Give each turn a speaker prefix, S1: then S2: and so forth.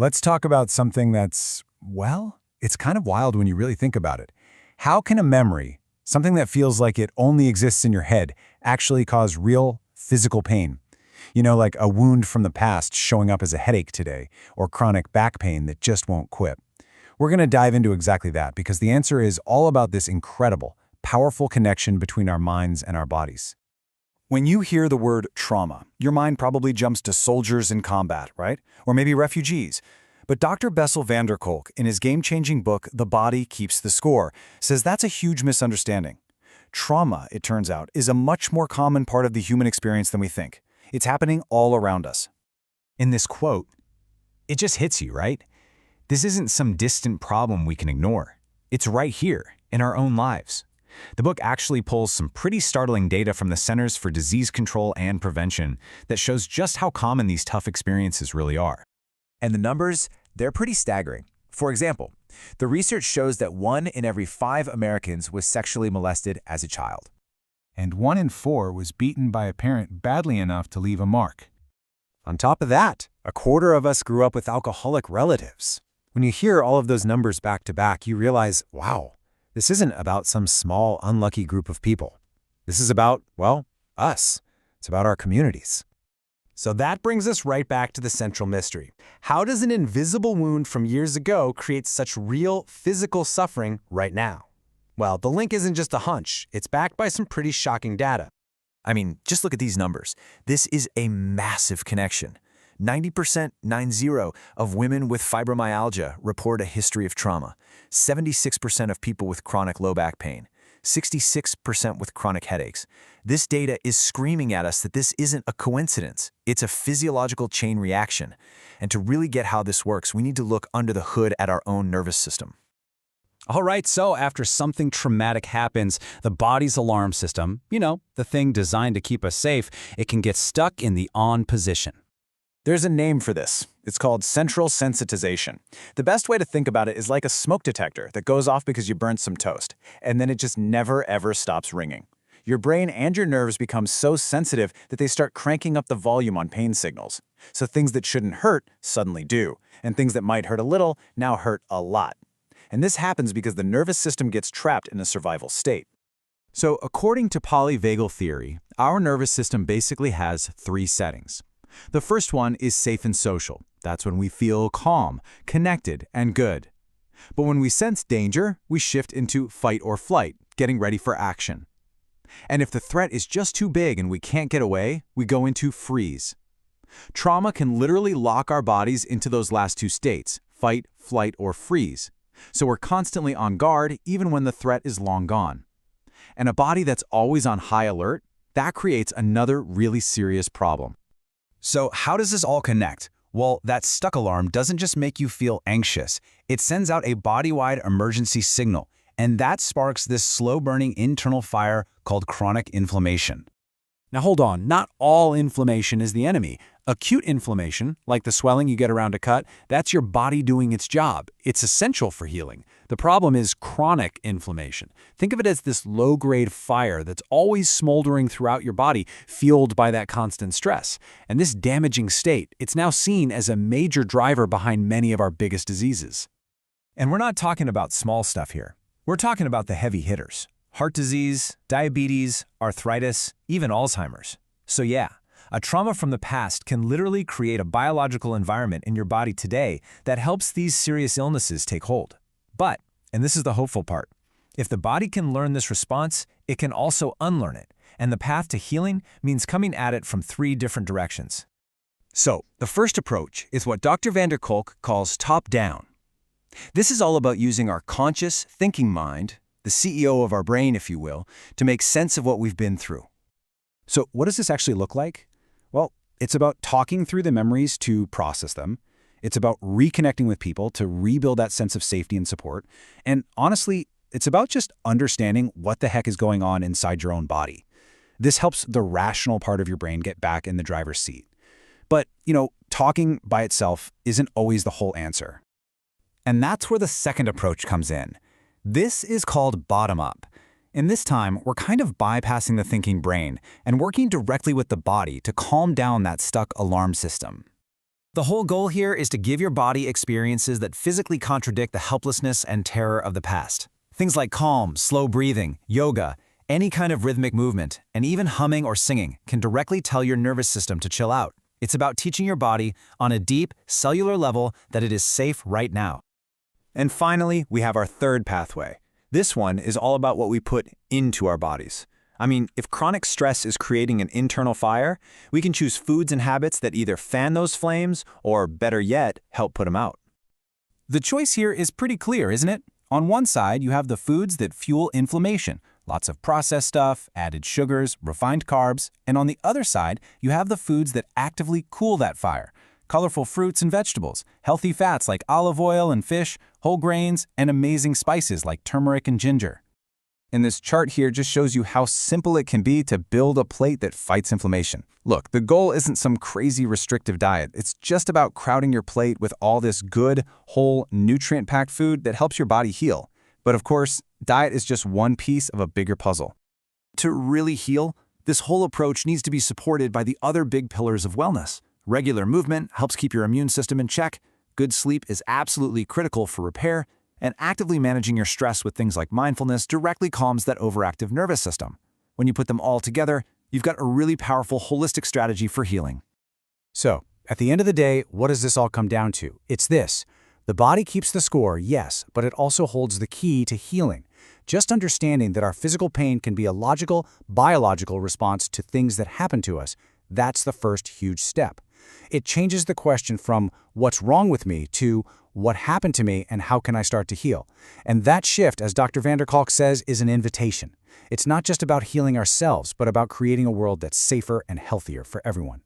S1: Let's talk about something that's, well, it's kind of wild when you really think about it. How can a memory, something that feels like it only exists in your head, actually cause real physical pain? You know, like a wound from the past showing up as a headache today, or chronic back pain that just won't quit. We're going to dive into exactly that because the answer is all about this incredible, powerful connection between our minds and our bodies.
S2: When you hear the word trauma, your mind probably jumps to soldiers in combat, right? Or maybe refugees. But Dr. Bessel van der Kolk, in his game-changing book, The Body Keeps the Score, says that's a huge misunderstanding. Trauma, it turns out, is a much more common part of the human experience than we think. It's happening all around us.
S3: In this quote, it just hits you, right? This isn't some distant problem we can ignore. It's right here, in our own lives. The book actually pulls some pretty startling data from the Centers for Disease Control and Prevention that shows just how common these tough experiences really are.
S4: And the numbers, they're pretty staggering. For example, the research shows that 1 in every 5 Americans was sexually molested as a child.
S1: And 1 in 4 was beaten by a parent badly enough to leave a mark.
S4: On top of that, a quarter of us grew up with alcoholic relatives. When you hear all of those numbers back to back, you realize, wow, this isn't about some small, unlucky group of people. This is about, well, us. It's about our communities.
S5: So that brings us right back to the central mystery. How does an invisible wound from years ago create such real physical suffering right now? Well, the link isn't just a hunch. It's backed by some pretty shocking data.
S4: I mean, just look at these numbers. This is a massive connection. 90%, 90, of women with fibromyalgia report a history of trauma. 76% of people with chronic low back pain. 66% with chronic headaches. This data is screaming at us that this isn't a coincidence. It's a physiological chain reaction. And to really get how this works, we need to look under the hood at our own nervous system.
S3: All right, so after something traumatic happens, the body's alarm system, the thing designed to keep us safe, it can get stuck in the on position.
S2: There's a name for this. It's called central sensitization. The best way to think about it is like a smoke detector that goes off because you burnt some toast, and then it just never ever stops ringing. Your brain and your nerves become so sensitive that they start cranking up the volume on pain signals. So things that shouldn't hurt suddenly do, and things that might hurt a little now hurt a lot. And this happens because the nervous system gets trapped in a survival state.
S3: So according to polyvagal theory, our nervous system basically has 3 settings. The first one is safe and social. That's when we feel calm, connected, and good. But when we sense danger, we shift into fight or flight, getting ready for action. And if the threat is just too big and we can't get away, we go into freeze. Trauma can literally lock our bodies into those last 2 states, fight, flight, or freeze. So we're constantly on guard even when the threat is long gone. And a body that's always on high alert, that creates another really serious problem.
S2: So how does this all connect? Well, that stuck alarm doesn't just make you feel anxious. It sends out a body-wide emergency signal, and that sparks this slow-burning internal fire called chronic inflammation.
S5: Now hold on, not all inflammation is the enemy. Acute inflammation, like the swelling you get around a cut, that's your body doing its job. It's essential for healing. The problem is chronic inflammation. Think of it as this low-grade fire that's always smoldering throughout your body, fueled by that constant stress. And this damaging state, it's now seen as a major driver behind many of our biggest diseases.
S4: And we're not talking about small stuff here. We're talking about the heavy hitters. Heart disease, diabetes, arthritis, even Alzheimer's. So yeah, a trauma from the past can literally create a biological environment in your body today that helps these serious illnesses take hold. But, and this is the hopeful part, if the body can learn this response, it can also unlearn it. And the path to healing means coming at it from 3 different directions. So, the first approach is what Dr. van der Kolk calls top-down. This is all about using our conscious, thinking mind, the CEO of our brain, if you will, to make sense of what we've been through.
S2: So what does this actually look like? Well, it's about talking through the memories to process them. It's about reconnecting with people to rebuild that sense of safety and support. And honestly, it's about just understanding what the heck is going on inside your own body. This helps the rational part of your brain get back in the driver's seat. But, talking by itself isn't always the whole answer. And that's where the second approach comes in. This is called bottom-up. And this time, we're kind of bypassing the thinking brain and working directly with the body to calm down that stuck alarm system.
S4: The whole goal here is to give your body experiences that physically contradict the helplessness and terror of the past. Things like calm, slow breathing, yoga, any kind of rhythmic movement, and even humming or singing can directly tell your nervous system to chill out. It's about teaching your body on a deep, cellular level that it is safe right now.
S3: And finally, we have our third pathway. This one is all about what we put into our bodies. I mean, if chronic stress is creating an internal fire, we can choose foods and habits that either fan those flames or, better yet, help put them out.
S2: The choice here is pretty clear, isn't it? On one side, you have the foods that fuel inflammation, lots of processed stuff, added sugars, refined carbs, and on the other side, you have the foods that actively cool that fire, colorful fruits and vegetables, healthy fats like olive oil and fish, whole grains, and amazing spices like turmeric and ginger.
S3: And this chart here just shows you how simple it can be to build a plate that fights inflammation. Look, the goal isn't some crazy restrictive diet. It's just about crowding your plate with all this good, whole, nutrient-packed food that helps your body heal. But of course, diet is just one piece of a bigger puzzle.
S2: To really heal, this whole approach needs to be supported by the other big pillars of wellness. Regular movement helps keep your immune system in check, good sleep is absolutely critical for repair, and actively managing your stress with things like mindfulness directly calms that overactive nervous system. When you put them all together, you've got a really powerful holistic strategy for healing.
S5: So, at the end of the day, what does this all come down to? It's this. The body keeps the score, yes, but it also holds the key to healing. Just understanding that our physical pain can be a logical, biological response to things that happen to us, that's the first huge step. It changes the question from what's wrong with me to what happened to me and how can I start to heal. And that shift, as Dr. van der Kolk says, is an invitation. It's not just about healing ourselves, but about creating a world that's safer and healthier for everyone.